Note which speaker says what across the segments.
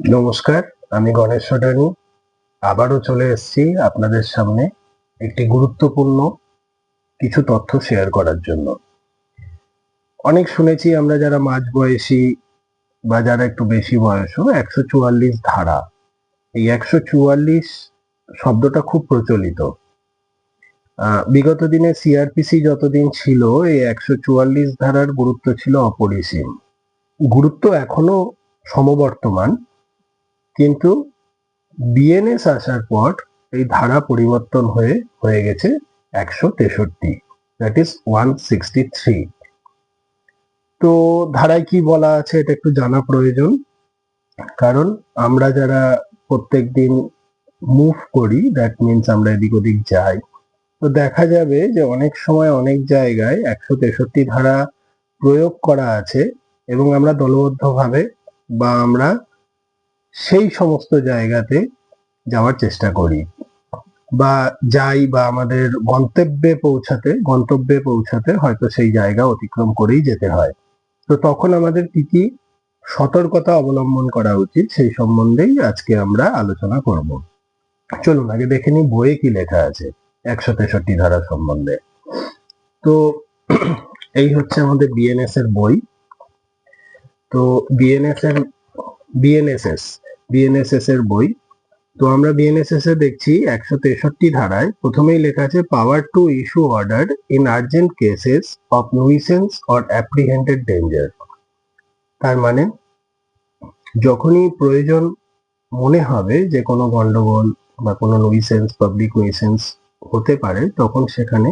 Speaker 1: নমস্কার, আমি গণেশ সটানি আবারও চলে এসেছি আপনাদের সামনে একটি গুরুত্বপূর্ণ কিছু তথ্য শেয়ার করার জন্য। অনেক শুনেছি আমরা যারা মাঝবয়সী বা যারা একটু বেশি বয়সও ১৪৪ ধারা, এই ১৪৪ শব্দটা খুব প্রচলিত। বিগত দিনে সিআরপিসি যতদিন ছিল এই ১৪৪ ধারার গুরুত্ব ছিল অপরিসীম। গুরুত্ব এখনো সমবর্তমান, কিন্তু বিএনএস আসার পর এই ধারা পরিবর্তন হয়ে গেছে ১৬৩, দ্যাট ইজ 163। তো ধারায় কি বলা আছে এটা একটু জানা প্রয়োজন, কারণ আমরা যারা প্রত্যেকদিন মুভ করি, দ্যাট মিনস আমরা এদিক ওদিক যাই, তো দেখা যাবে যে অনেক সময় অনেক জায়গায় ১৬৩ ধারা প্রয়োগ করা আছে এবং আমরা দলবদ্ধভাবে বা আমরা সেই সমস্ত জায়গাতে যাওয়ার চেষ্টা করি বা যাই, বা আমাদের গন্তব্যে পৌঁছাতে হয়তো সেই জায়গা অতিক্রম করেই যেতে হয়। তো তখন আমাদের কি কি সতর্কতা অবলম্বন করা উচিত সেই সম্বন্ধেই আজকে আমরা আলোচনা করব। চলুন আগে দেখে নিই বইয়ে কি লেখা আছে ১৬৩ ধারা সম্বন্ধে। তো এই হচ্ছে আমাদের বিএনএস বই। তো বিএনএসএস এর বই। তো আমরা বিএনএসএস এ দেখছি ১৬৩ ধারায় প্রথমেই লেখা আছে power to issue order in urgent cases of nuisance or apprehended danger. তার মানে যখনই প্রয়োজন মনে হবে যে কোনো গন্ডগোল বা কোনো নুইসেন্স, পাবলিক নুইসেন্স হতে পারে, তখন সেখানে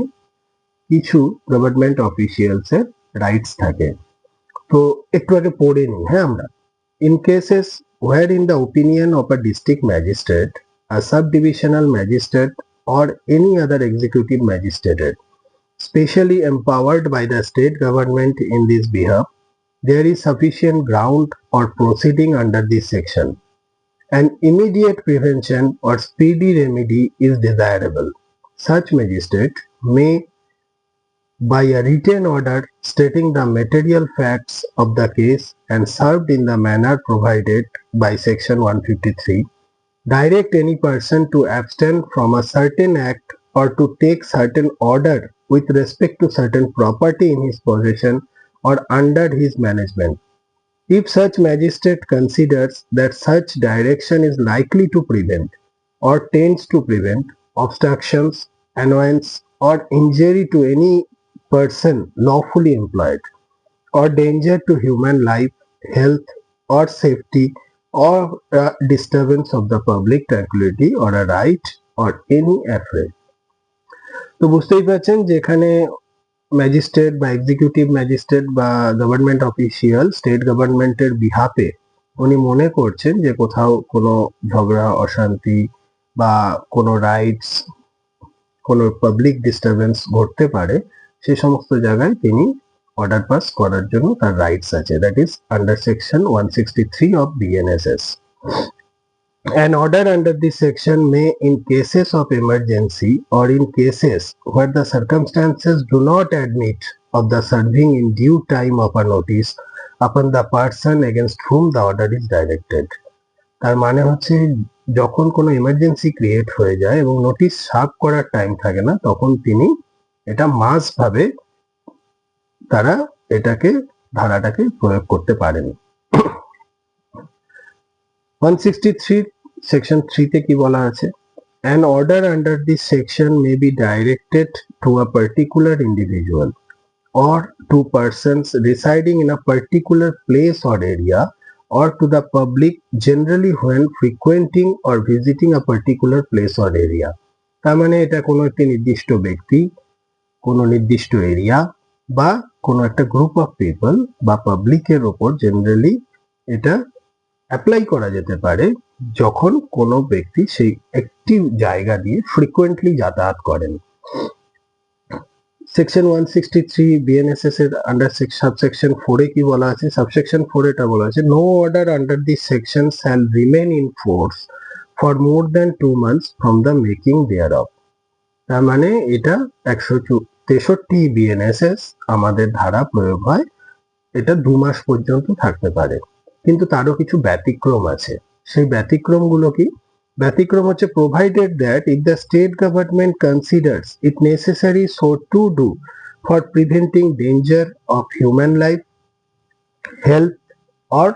Speaker 1: কিছু গভর্নমেন্ট অফিসিয়ালস এর রাইটস থাকে। তো একটু আগে পড়ে নিই। হ্যাঁ, আমরা in cases where in the opinion of a district magistrate, a subdivisional magistrate or any other executive magistrate specially empowered by the state government in this behalf, there is sufficient ground or proceeding under this section. An immediate prevention or speedy remedy is desirable. Such magistrate may, by a written order stating the material facts of the case and served in the manner provided by section 153, direct any person to abstain from a certain act or to take certain order with respect to certain property in his possession or under his management, if such magistrate considers that such direction is likely to prevent or tends to prevent obstructions, annoyance, or injury to any person lawfully employed, or danger to human life, health, or safety, or a disturbance of the public tranquility, or a right, or any affray. তো বুঝতেই পারছেন যে এখানে magistrate বা executive magistrate বা government official state গভর্নমেন্টের বিহাফে উনি মনে করছেন যে কোথাও কোনো ঝগড়া, অশান্তি বা কোনো রাইটস, কোনো পাবলিক ডিস্টারবেন্স ঘটতে পারে, সে সমস্ত জায়গায় তিনি অর্ডার পাস করার জন্য তার রাইটস আছে। That is under section 163 of BNSS. An order under this section may, in cases of emergency or in cases where the circumstances do not admit of the serving in due time of a notice upon the person against whom the order is directed. তার মানে হচ্ছে যখন কোনো emergency create হয়ে যায় এবং notice serve করার time থাকে না, তখন তিনি এটা মাস ভাবে তারা ধারাটাকে প্রয়োগ করতে পারেন। 163 সেকশন 3 তে কি বলা আছে? An order under this section may be directed to a particular individual or to persons residing in a particular place or area, or to the public generally when frequenting or visiting a particular place or area. তার মানে এটা কোনো একটি নির্দিষ্ট ব্যক্তি, কোনো নির্দিষ্ট area বা কোনো একটা গ্রুপ অফ পিপল বা পাবলিকের ওপর জেনারেলি এটা অ্যাপ্লাই করা যেতে পারে যখন কোনো ব্যক্তি সেই একটি জায়গা দিয়ে ফ্রিকোয়েন্টলি যাতায়াত করেন। সেকশন 163 বিএনএসএস এর আন্ডার সাবসেকশন 4 এ কি বলা আছে? সাবসেকশন 4 এটা বলা আছে, no order under this section shall remain in force for more than 2 months from the making thereof. তার মানে এটা ১৬৩ বিএনএসএস আমাদের ধারা প্রয়োগ হয়, এটা 2 মাস পর্যন্ত থাকতে পারে, কিন্তু তারও কিছু ব্যতিক্রম আছে। সেই ব্যতিক্রমগুলো কি? ব্যতিক্রম হচ্ছে provided that if the state government considers it necessary so to do for preventing danger of human life, health or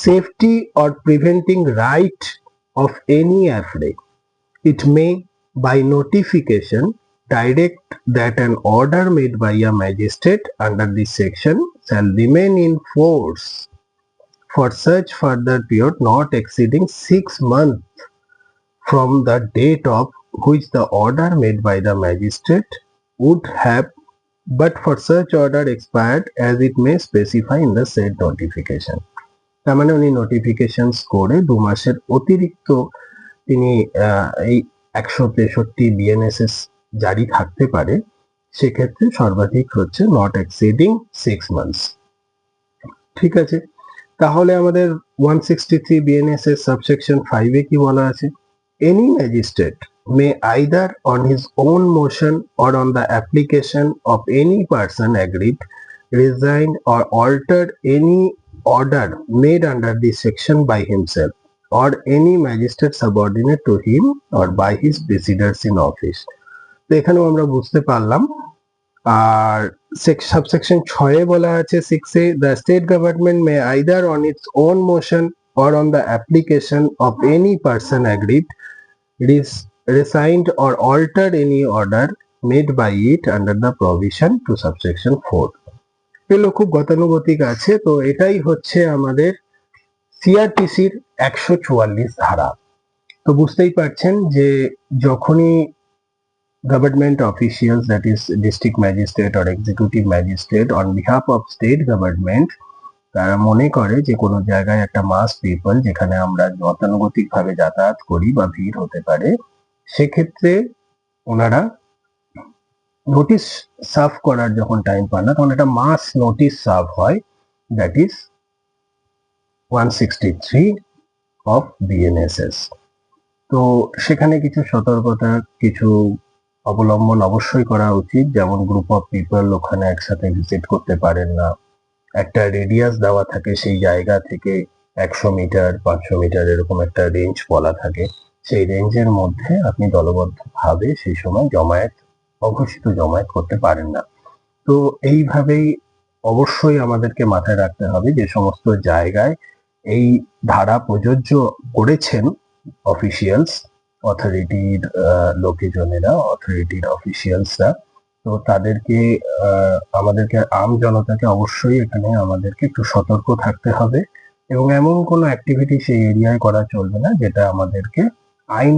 Speaker 1: safety or preventing right of any affray, it may by notification direct that an order made by a magistrate under this section shall remain in force for such further period not exceeding 6 months from the date of which the order made by the magistrate would have, but for such order expired as it may specify in the said notification. তার মানে উনি notification করে 2 মাসের অতিরিক্ত তিনি এই 163 BNSS জারি থাকতে পারে, সেক্ষেত্রে সর্বাধিক হচ্ছে নট এক্সিডিং 6 মান্থস। ঠিক আছে, তাহলে আমাদের 163 বিএনএসএস সাবসেকশন 5 এ কি বলা আছে? Any magistrate may either on his own motion or on the application of any person aggrieved rescind or alter any order made under this section by himself or any magistrate subordinate to him or by his preceders in office. তো এখানেও আমরা বুঝতে পারলাম। আর subsection 6 এ বলা আছে 6 এ the state government may either on its own motion or on the application of any person agreed resigned or altered any order made by it under the provision to subsection 4. এগুলো খুব গতানুগতিক আছে। তো এটাই হচ্ছে আমাদের সিআরপিসির 144 ধারা। তো বুঝতেই পারছেন যে যখনই government officials that is district magistrate or executive magistrate on behalf of state government তারা মনে করে যে কোনো জায়গায় একটা মাস পিপল যেখানে আমরা গতানুগতিক ভাবে যাতায়াত করি বা ভিড় হতে পারে, সেক্ষেত্রে ওনারা নোটিশ সার্ভ করার যখন টাইম পান না তখন একটা মাস নোটিশ সার্ভ হয়, দ্যাট ইজ 163 অফ বিএনএসএস। তো সেখানে কিছু সতর্কতা, কিছু অবলম্বন অবশ্যই করা উচিত, যেমন গ্রুপ অফ পিপল ওখানে একসাথে ভিজিট করতে পারেন না, একটা রেডিয়াস দেওয়া থাকে সেই জায়গা থেকে 100 মিটার 500 মিটার এরকম একটা রেঞ্জ বলা থাকে, সেই রেঞ্জের মধ্যে আপনি দলবদ্ধভাবে সেই সময় অঘোষিত জমায়েত করতে পারেন না। তো এইভাবেই অবশ্যই আমাদেরকে মাথায় রাখতে হবে যে সমস্ত জায়গায় এই ধারা প্রযোজ্য করেছেন অফিসিয়ালস, অথরিটির লোকজনেরা, অথরিটির অফিসিয়ালসরা, তো তাদেরকে আমাদেরকে আম জনতাকে অবশ্যই এখানে আমাদেরকে একটু সতর্ক থাকতে হবে এবং এমন কোনো অ্যাক্টিভিটি সেই এরিয়ায় করা চলবে না যেটা আমাদেরকে আইন